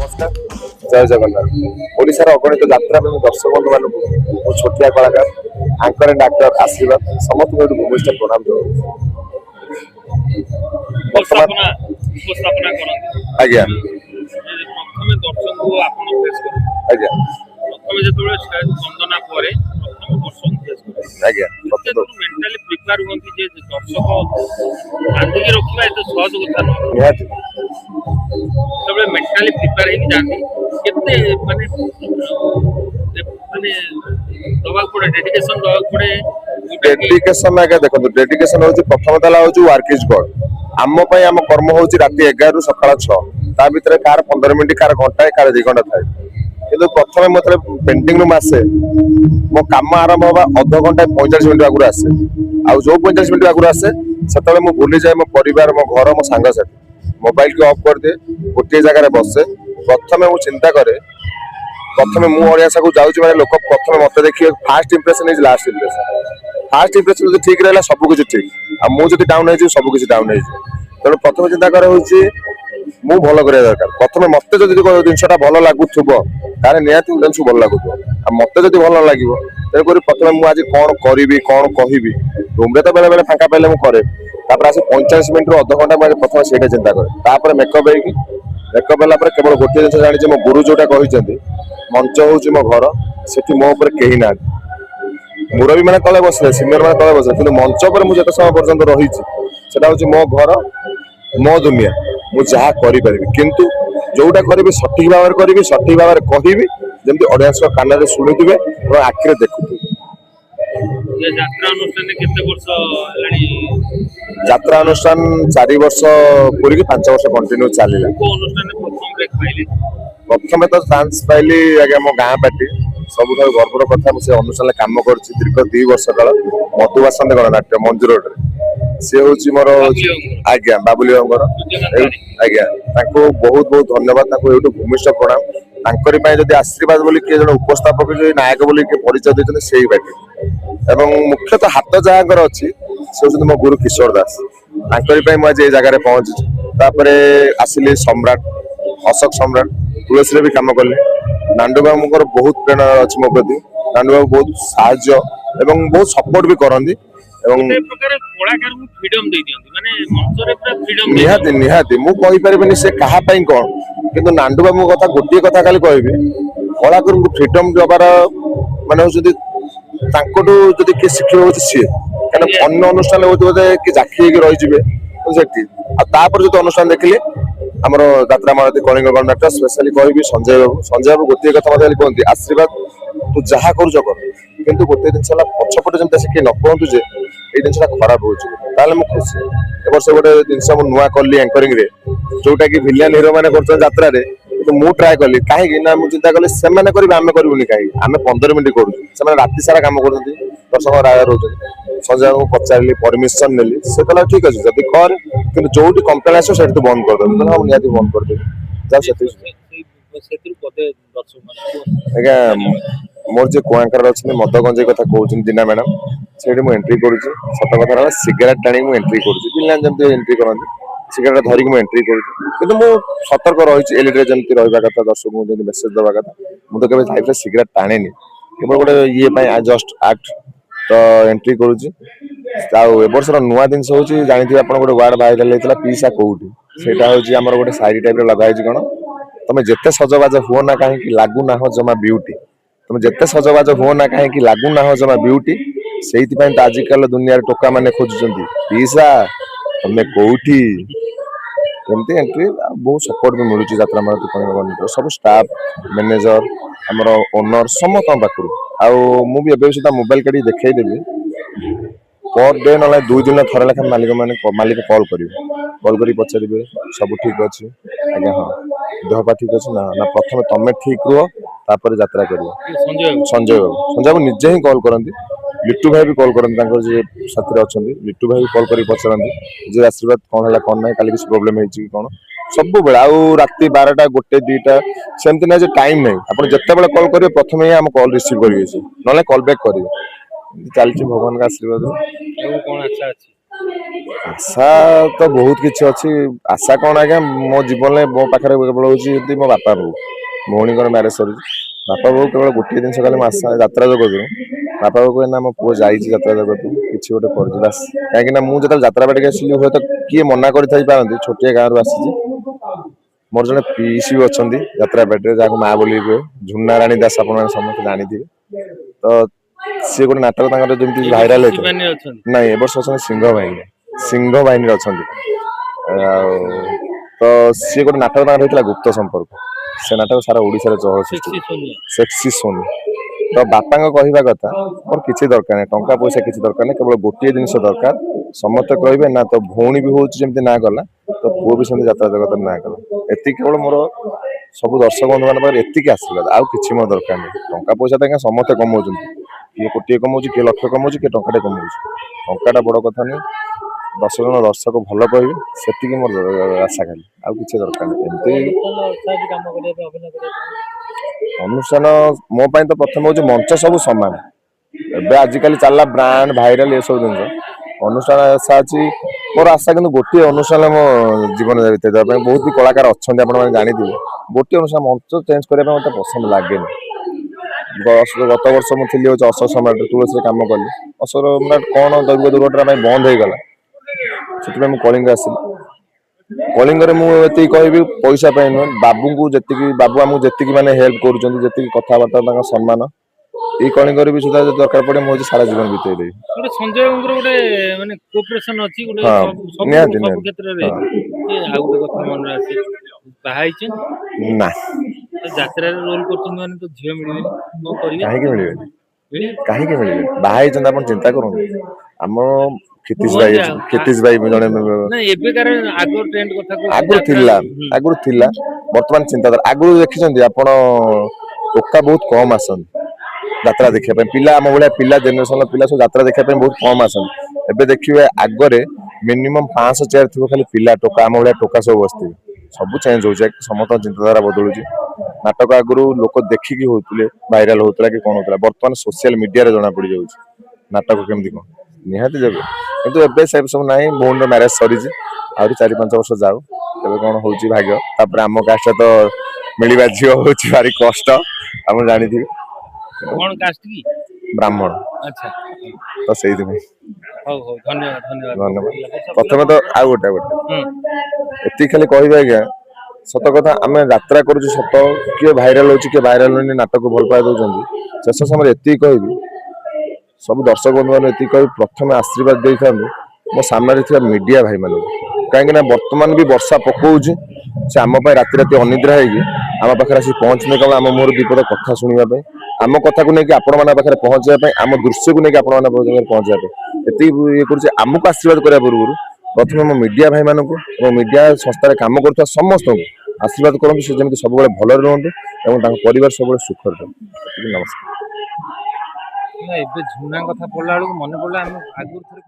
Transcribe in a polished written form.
नमस्कार जय जगन्नाथ ओडिशार अगणित यात्रा प्रेमी दर्शक बंधु मानू छोटिया कलाकार आंकर डाक्टर आशीर्वाद समस्त भूमिष्ठ प्रणाम आज्ञा आज्ञा आज्ञा मेंटली प्रिपेयर होंती जे दर्शक बांधी रखिबा एतो सहज कथा न निहाती तबे मेंटली प्रिपेयर हे जाती केते माने माने दवा पड़े डेडिकेशन दवा पड़े डेडिकेशन आगे देखो डेडिकेशन होची प्रथम तला होची वर्क इज गॉड आम पई आम कर्म होची राती 11 रु सकाळ 6 ता भीतर कार 15 मिनिट कार घंटा कार 2 घंटा थाए किंतु प्रथम मतलब पेंटिंग रूम आसे मो काम आरंभ होबा आधा घंटा 45 मिनिट आगुर आसे आ जो 45 मिनिट आगुर आसे सेतले मो भूली जाए मो परिवार मो घर मो संग साथी मोबाइल को ऑफ कर दे गोटे जगह बसे प्रथम मु चिंता करे प्रथम मु ओडियासा को जाउची माने लोक प्रथम मते देखिए first impression is last impression जो ठीक रहला सब कुछ ठीक आ मु जति डाउन है सब कुछ डाउन है तेणु प्रथम चिंता करे होची मु भलो करे दरकार प्रथम मते जति जिनसटा भलो लागुथबो तारे नियति उडन भल लागुथबो आ मते जति भलो लागिवो तेणु करी प्रथम मु आज कोन करिवि कोन कहिवि रूम रे तो बेले बेले फांका पाइले मु करे तापर आसे 45 मिनिट रु आधा घंटा माने प्रथम सेटा चिंता करे तापर मेकअप हेकी मेकअप होला पर केवल गोटे जिनिस जानि जे मो गुरु जोटा कहिसेंती मंच होची मो घर सेठी मो ऊपर केही ना मुरबी माने तले बसले सीनियर माने तले बसले किंतु मंच पर मु जते समय पर्यंत रहिछि सेटा होची मो घर मो दुनिया मु जहा करि परिबि किंतु जोटा करबि सठिक भाव करबि सठिक भाव कहिबि जेमति ऑडियंस को कान रे सुनिथिबे और आखिरे देखुथिबे ये यात्रा अनुष्ठान केते वर्ष लाणी यात्रा अनुष्ठान 4 वर्ष पूरी 5 वर्ष कंटिन्यू चलिला को अनुष्ठान प्रथम ब्रेक पाइले प्रथम तो चांस पाइली आगे मो गाँ पार्टी सब गर्वर कथा से अनुष्ठान काम करछि दीर्घ 2 वर्ष काल मधुवासन गणनाट्य मंजूर रोड से होची मोर आज्ञा बाबुली आज्ञा ताको बहुत बहुत धन्यवाद ताको एटू भूमिष्ठ प्रणाम तांकरी पय जदी आशीर्वाद बोली के जण उपस्थापक जे नायक बोली के परिचय देछन सेही बाटे एवं मुख्यतः हाथ जहांकर अछि से होची मो गुरु किशोर दास तांकरी पय म जे जगह रे पहुंची तापरे आसिले सम्राट अशोक सम्राट तुलसी भी काम कले नांडू बाबू बहुत प्रेरणा अच्छी मो प्रति नांडू बाबू बहुत साहाय्य एवं बहुत सपोर्ट भी करती निहाती निहाती मु कहि परिबेनी से कहा पई कोन किंतु नांडू बाबू कथा गोटे कथा खाली कहबी कलाकार को फ्रीडम दबार माने होजदी तांकोटू जदी के शिखिबो होची सी कारण अन्य अनुष्ठान होती बोले कि जाखी के रहि जिवे सेठी आ तापर जदी अनुष्ठान देखले हमर यात्रा मारती कलिंग गणनाट्य स्पेशली कहबी संजय बाबू गोटे कथा मते कहती आशीर्वाद तू जहा करू कर किंतु गोटे दिन सला पछपटे जंता से के न कहंतु जे ए दिनसा खराब होची ताले मु खुशी ए वर्ष गोटे दिनसा मु नुवा करली एंकरिंग रे जोटा कि विलियन हीरो माने करछन यात्रा रे तो मु ट्राई करली काहे कि ना मु चिंता करली से माने करबे आमे करबुनी काहे आमे 15 मिनिट करू से माने राति सारा काम करथि दर्शक राय रहउछन संजय को पचारली परमिशन नेली से तला ठीक अछि जदी कर किंतु जोटी कंप्लेन आसो सेठी तो बंद कर दे तो हम नियाती बंद कर दे जा सेतु पदे दर्शक माने आज्ञा मोर जे कोआंकर अछि मदगंज कथा कहउछन दिना मैडम सेठी मु एंट्री करूची सत कथा रा सिगरेट टाणी मु एंट्री करूची पिल्ला जंते एंट्री करंती सिगरेट धरि मु एंट्री करूची किंतु मु सतर्क रहिची एलिटे जंती रहबा कथा दर्शक मु जंती मेसेज दबा कथा मु तो केबे लाइफ रे सिगरेट टाणेनी केवल गोटे ये पई आई जस्ट एक्ट तो एंट्री करूची आउ ए वर्षर नुवा दिन होची जानिथि आपण गोटे वार्ड वायरल हेतला पीसा कोउठी सेटा होची हमर गोटे साइड टाइप रे लगाइछि कोन तमे जत्ते सजबाज हो ना काहे कि लागू ना हो जमा ब्यूटी तुम जिते सजबाज हो ना कहीं लागू ना हो जमा ब्यूटी से आजिकल दुनिया टोका मैंने खोजुंट पीसा तुम्हें कौटी एमती एंट्री बहुत सपोर्ट भी मिलूँ यात्रा मारती सब स्टाफ मैनेजर आमर ओनर समस्त पाखु आबे सुधा मोबाइल काढ़ी देखदेवी पर डे ना 2 दिन थरे लेखा मालिक कॉल कर पचारे सब ठीक अच्छे आज्ञा हाँ देहपा ठीक अच्छे ना ना प्रथम तमें ठीक रुह तापर यात्रा करियो संजय बाबू निजे ही कॉल करंती लिट्टू भाई भी कॉल करंती जे साथी अच्छा लिट्टू भाई भी कॉल करी पचारती जे आशीर्वाद कौन है कौन ना काली किसी प्रोब्लेम है कौन सब बेले आउ राति 12टा गोटे 2टा सेमती ना टाइम नहीं आप जिते बड़े कॉल करेंगे प्रथम ही आम कॉल रिसीव करेंगे ना कॉल बैक करेंगे चलती भगवान का आशीर्वाद ଆଶା ତ ବହୁତ କିଛି ଅଛି। ଆଶା କଣ ଆଜ୍ଞା, ମୋ ଜୀବନରେ ମୋ ପାଖରେ କେବଳ ହଉଛି ମୋ ବାପା ବୋଉ। ଭଉଣୀଙ୍କର ମ୍ୟାରେଜ ସରିଛି। ବାପା ବୋଉ କେବଳ ଗୋଟିଏ ଜିନିଷ ଖାଲି ମୁଁ ଆଶା, ଯାତ୍ରା ଜଗତରୁ ବାପା ବୋଉ କହିବେ ନା ମୋ ପୁଅ ଯାଇଛି ଯାତ୍ରା ଜଗତକୁ, କିଛି ଗୋଟେ କରୁଛି ବାସ୍। କାହିଁକି ନା ମୁଁ ଯେତେବେଳେ ଯାତ୍ରା ବାଟିକି ଆସିଲି, ହୁଏତ କିଏ ମନା କରିଥାଇ ପାରନ୍ତି, ଛୋଟିଆ ଗାଁରୁ ଆସିଛି। ମୋର ଜଣେ ପିଇସି ବି ଅଛନ୍ତି ଯାତ୍ରା ପାଟିରେ, ଯାହାକୁ ମା ବୋଲି କୁହେ, ଝୁନା ରାଣୀ ଦାସ, ଆପଣମାନେ ସମସ୍ତେ ଜାଣିଥିବେ। ତ ସିଏ ଗୋଟେ ନାଟକ ତାଙ୍କର ଯେମିତି ଏ ବର୍ଷ ଭାଇରାଲ ହେଇଥିଲା। ଶିବାନୀ ଅଛନ୍ତି। ନାଇଁ, ଏ ବର୍ଷ ଅଛନ୍ତି ସିଂହ ବାହିନୀ, ସିଂହ ବାହିନୀରେ ଅଛନ୍ତି। ଆଉ ତ ସିଏ ଗୋଟେ ନାଟକ ତାଙ୍କର ହେଇଥିଲା ଗୁପ୍ତ ସମ୍ପର୍କ। ସେ ନାଟକ ସାରା ଓଡିଶାରେ ଚହଳ ସୃଷ୍ଟି ସେକ୍ସି ସୋନିଆ। Sexy Sony. ତ ବାପାଙ୍କ କହିବା କଥା, ମୋର କିଛି ଦରକାର ନାହିଁ, ଟଙ୍କା ପଇସା କିଛି ଦରକାର ନାହିଁ, କେବଳ ଗୋଟିଏ ଜିନିଷ ଦରକାର। ସମସ୍ତେ କହିବେ ନା ତୋ ଭଉଣୀ ବି ହଉଛି ଯେମିତି ନାଁ କଲା, ତୋ ପୁଅ ବି ସେମିତି ଯାତ୍ରା ଜଗତରେ ନାଁ କଲା। ଏତିକି କେବଳ ମୋର ସବୁ ଦର୍ଶକ ବନ୍ଧୁ ମାନଙ୍କ ପାଖରେ ଏତିକି ଆଶୀର୍ବାଦ, ଆଉ କିଛି ମୋର ଦରକାର ନାହିଁ। ଟଙ୍କା ପଇସା ତ ଆଜ୍ଞା ସମସ୍ତେ କମଉଛନ୍ତି, କିଏ କୋଟିଏ କମଉଛି, କିଏ ଲକ୍ଷ କମଉଛି, କିଏ ଟଙ୍କାଟେ କମଉଛି। ଟଙ୍କାଟା ବଡ କଥା ନୁହେଁ। 10 ଜଣ ଦର୍ଶକ ଭଲ କହିବେ, ସେତିକି ମୋର ଆଶା ଖାଲି, ଆଉ କିଛି ଦରକାର ନାହିଁ। ଏମିତି ଅନୁଷ୍ଠାନ ମୋ ପାଇଁ ତ ପ୍ରଥମ ହଉଛି ମଞ୍ଚ ସବୁ ସମାନ। ଏବେ ଆଜିକାଲି ଚାଲିଲା ବ୍ରାଣ୍ଡ ଭାଇରାଲ ଏସବୁ ଜିନିଷ। ଅନୁଷ୍ଠାନ ଆଶା ଅଛି ମୋର, ଆଶା କିନ୍ତୁ ଗୋଟିଏ ଅନୁଷ୍ଠାନ ମୋ ଜୀବନରେ ଭିତରେ ଦେବା ପାଇଁ। ବହୁତ ବି କଳାକାର ଅଛନ୍ତି, ଆପଣ ମାନେ ଜାଣିଥିବେ। ଗୋଟିଏ ଅନୁଷ୍ଠାନ, ମଞ୍ଚ ଚେଞ୍ଜ କରିବା ପାଇଁ ମତେ ପସନ୍ଦ ଲାଗେନି। ଗତ ବର୍ଷ ମୁଁ ଥିଲି ହଉଛି ଅଶୋକ ସମ୍ରାଟରେ, ତୁଳସୀରେ କାମ କଲି। ଅଶୋକ ସମ୍ରାଟ କଣ ଦୈବିକ ଦୁର୍ଘଟଣା ପାଇଁ ବନ୍ଦ ହେଇଗଲା, ସେଥିପାଇଁ ମୁଁ କଳିଙ୍ଗ ଆସିଲି। କଳିଙ୍ଗରେ ମୁଁ ଏତିକି କହିବି, ପଇସା ପାଇଁ ନୁହେଁ, ବାବୁଙ୍କୁ ଯେତିକି, ବାବୁ ଆମକୁ ଯେତିକି ମାନେ ହେଲ୍ପ କରୁଛନ୍ତି, ଯେତିକି କଥାବାର୍ତ୍ତା, ତାଙ୍କ ସମ୍ମାନ, ଏଇ କଳିଙ୍ଗରେ ବି ସୁଦ୍ଧା ଯଦି ଦରକାର ପଡେ, ମୁଁ ହଉଛି ସାରା ଜୀବନ ବିତେଇଦେବି। ଗୋଟେ ସଞ୍ଜୟ ବାବୁଙ୍କର ଗୋଟେ ମାନେ କୋଅପରେସନ ଅଛି, ଗୋଟେ ହଁ ସବୁ ସବୁ ନିହାତି ସବୁ ନିହାତି କ୍ଷେତ୍ରରେ। ହଁ ଆଉ ଗୋଟେ କଥା ମନରେ ଆସେ, ବାହା ହେଇଛନ୍ତି ନା ତ ଯାତ୍ରାରେ ରୋଲ କରୁଛନ୍ତି ମାନେ ତ ଝିଅ ମିଳିବେନି, କଣ କରିବେ? କାହିଁକି ମିଳିବେନି, ମିଳିବେ? କାହିଁକି ମିଳିବେନି? ବାହା ହେଇଛନ୍ତି, ଆପଣ ଚିନ୍ତା କରନ୍ତୁ। ଆମ କ୍ଷିତିଶ ଭାଇ କୁହନ୍ତି ଅଛି, କ୍ଷିତିଶ ଭାଇ ଜଣେ ନା ଏବେକାର ଆଗ ଟ୍ରେଣ୍ଡ କଥା କହୁଛି ଆଗରୁ ଯାତ୍ରା ଥିଲା, ଆଗରୁ ଥିଲା, ବର୍ତ୍ତମାନ ଚିନ୍ତାଧାରା। ଆଗରୁ ଦେଖିଛନ୍ତି ଆପଣ, ଟୋକା ବହୁତ କମ ଆସନ୍ତି ଯାତ୍ରା ଦେଖିବା ପାଇଁ। ପିଲା ଆମ ଭଳିଆ ପିଲା, ଜେନେରେସନ ପିଲା ସବୁ ଯାତ୍ରା ଦେଖିବା ପାଇଁ ବହୁତ କମ ଆସନ୍ତି। ଏବେ ଦେଖିବେ ଆଗରେ ମିନିମମ୍ 500 ଚେୟାର ଥିବ, ଖାଲି ପିଲା ଟୋକା, ଆମ ଭଳିଆ ଟୋକା ସବୁ ବସିଥିବେ। ସବୁ ଚେଞ୍ଜ ହଉଛି, ସମସ୍ତଙ୍କ ଚିନ୍ତାଧାରା ବଦଳୁଛି। ନାଟକ ଆଗରୁ ଲୋକ ଦେଖିକି ହଉଥିଲେ, ଭାଇରାଲ ହଉଥିଲା କି କଣ ହଉଥିଲା, ବର୍ତ୍ତମାନ ସୋସିଆଲ ମିଡିଆରେ ଜଣା ପଡିଯାଉଛି ନାଟକ କେମିତି କଣ। ନିହାତି ଦେବେ, କିନ୍ତୁ ଏବେ ସେ ସବୁ ନାହିଁ। ଭଉଣୀର ମ୍ୟାରେଜ ସରିଛି, ଆହୁରି 4-5 ବର୍ଷ ଯାଉ, ଏବେ କଣ ହଉଛି ଭାଗ୍ୟ। ତାପରେ ଆମ କାଷ୍ଟରେ ତ ମିଳିବା ଝିଅ ହଉଛି ଭାରି କଷ୍ଟ, ଆପଣ ଜାଣିଥିବେ। କଣ କାଷ୍ଟ କି? ବ୍ରାହ୍ମଣ। ଆଚ୍ଛା, ତ ସେଇଥିପାଇଁ ହଉ ହଉ, ଧନ୍ୟବାଦ ଧନ୍ୟବାଦ। ପ୍ରଥମେ ତ ଆଉ ଗୋଟେ ହୁଁ ଏତିକି ଖାଲି କହିବେ ଆଜ୍ଞା, ସତ କଥା, ଆମେ ଯାତ୍ରା କରୁଛୁ ସତ, କିଏ ଭାଇରାଲ ହଉଛି, କିଏ ଭାଇରାଲ ହଉନି, ନାଟକ ଭଲ ପାଇ ଦଉଛନ୍ତି। ଶେଷ ସମୟରେ ଏତିକି କହିବି, ସବୁ ଦର୍ଶକ ବନ୍ଧୁ ମାନେ ଏତିକି କହିବି, ପ୍ରଥମେ ଆଶୀର୍ବାଦ ଦେଇଥାନ୍ତୁ ମୋ ସାମ୍ନାରେ ଥିବା ମିଡିଆ ଭାଇ ମାନଙ୍କୁ। କାହିଁକି ନା ବର୍ତ୍ତମାନ ବି ବର୍ଷା ପକଉଛି, ସେ ଆମ ପାଇଁ ରାତି ରାତି ଅନିଦ୍ରା ହେଇକି ଆମ ପାଖରେ ଆସିକି ପହଞ୍ଚୁନି, କେବଳ ଆମ ମୁହଁରୁ ଦିପଦ କଥା ଶୁଣିବା ପାଇଁ, ଆମ କଥାକୁ ନେଇକି ଆପଣମାନଙ୍କ ପାଖରେ ପହଞ୍ଚିବା ପାଇଁ, ଆମ ଦୃଶ୍ୟକୁ ନେଇକି ଆପଣମାନଙ୍କ ପାଖରେ ପହଞ୍ଚିବା ପାଇଁ। ଏତିକି ଇଏ କରୁଛି। ଆମକୁ ଆଶୀର୍ବାଦ କରିବା ପୂର୍ବରୁ ପ୍ରଥମେ ମୋ ମିଡିଆ ଭାଇ ମାନଙ୍କୁ ଏବଂ ମିଡିଆ ସଂସ୍ଥାରେ କାମ କରୁଥିବା ସମସ୍ତଙ୍କୁ ଆଶୀର୍ବାଦ କରନ୍ତୁ, ସେ ଯେମିତି ସବୁବେଳେ ଭଲରେ ରୁହନ୍ତୁ ଏବଂ ତାଙ୍କ ପରିବାର ସବୁବେଳେ ସୁଖରେ ରୁହନ୍ତୁ। ନମସ୍କାର। ଏବେ ଝୁନା କଥା ପଡିଲା ବେଳକୁ ମନେ ପଡିଲା, ଆମେ ଆଗରୁ ଥରେ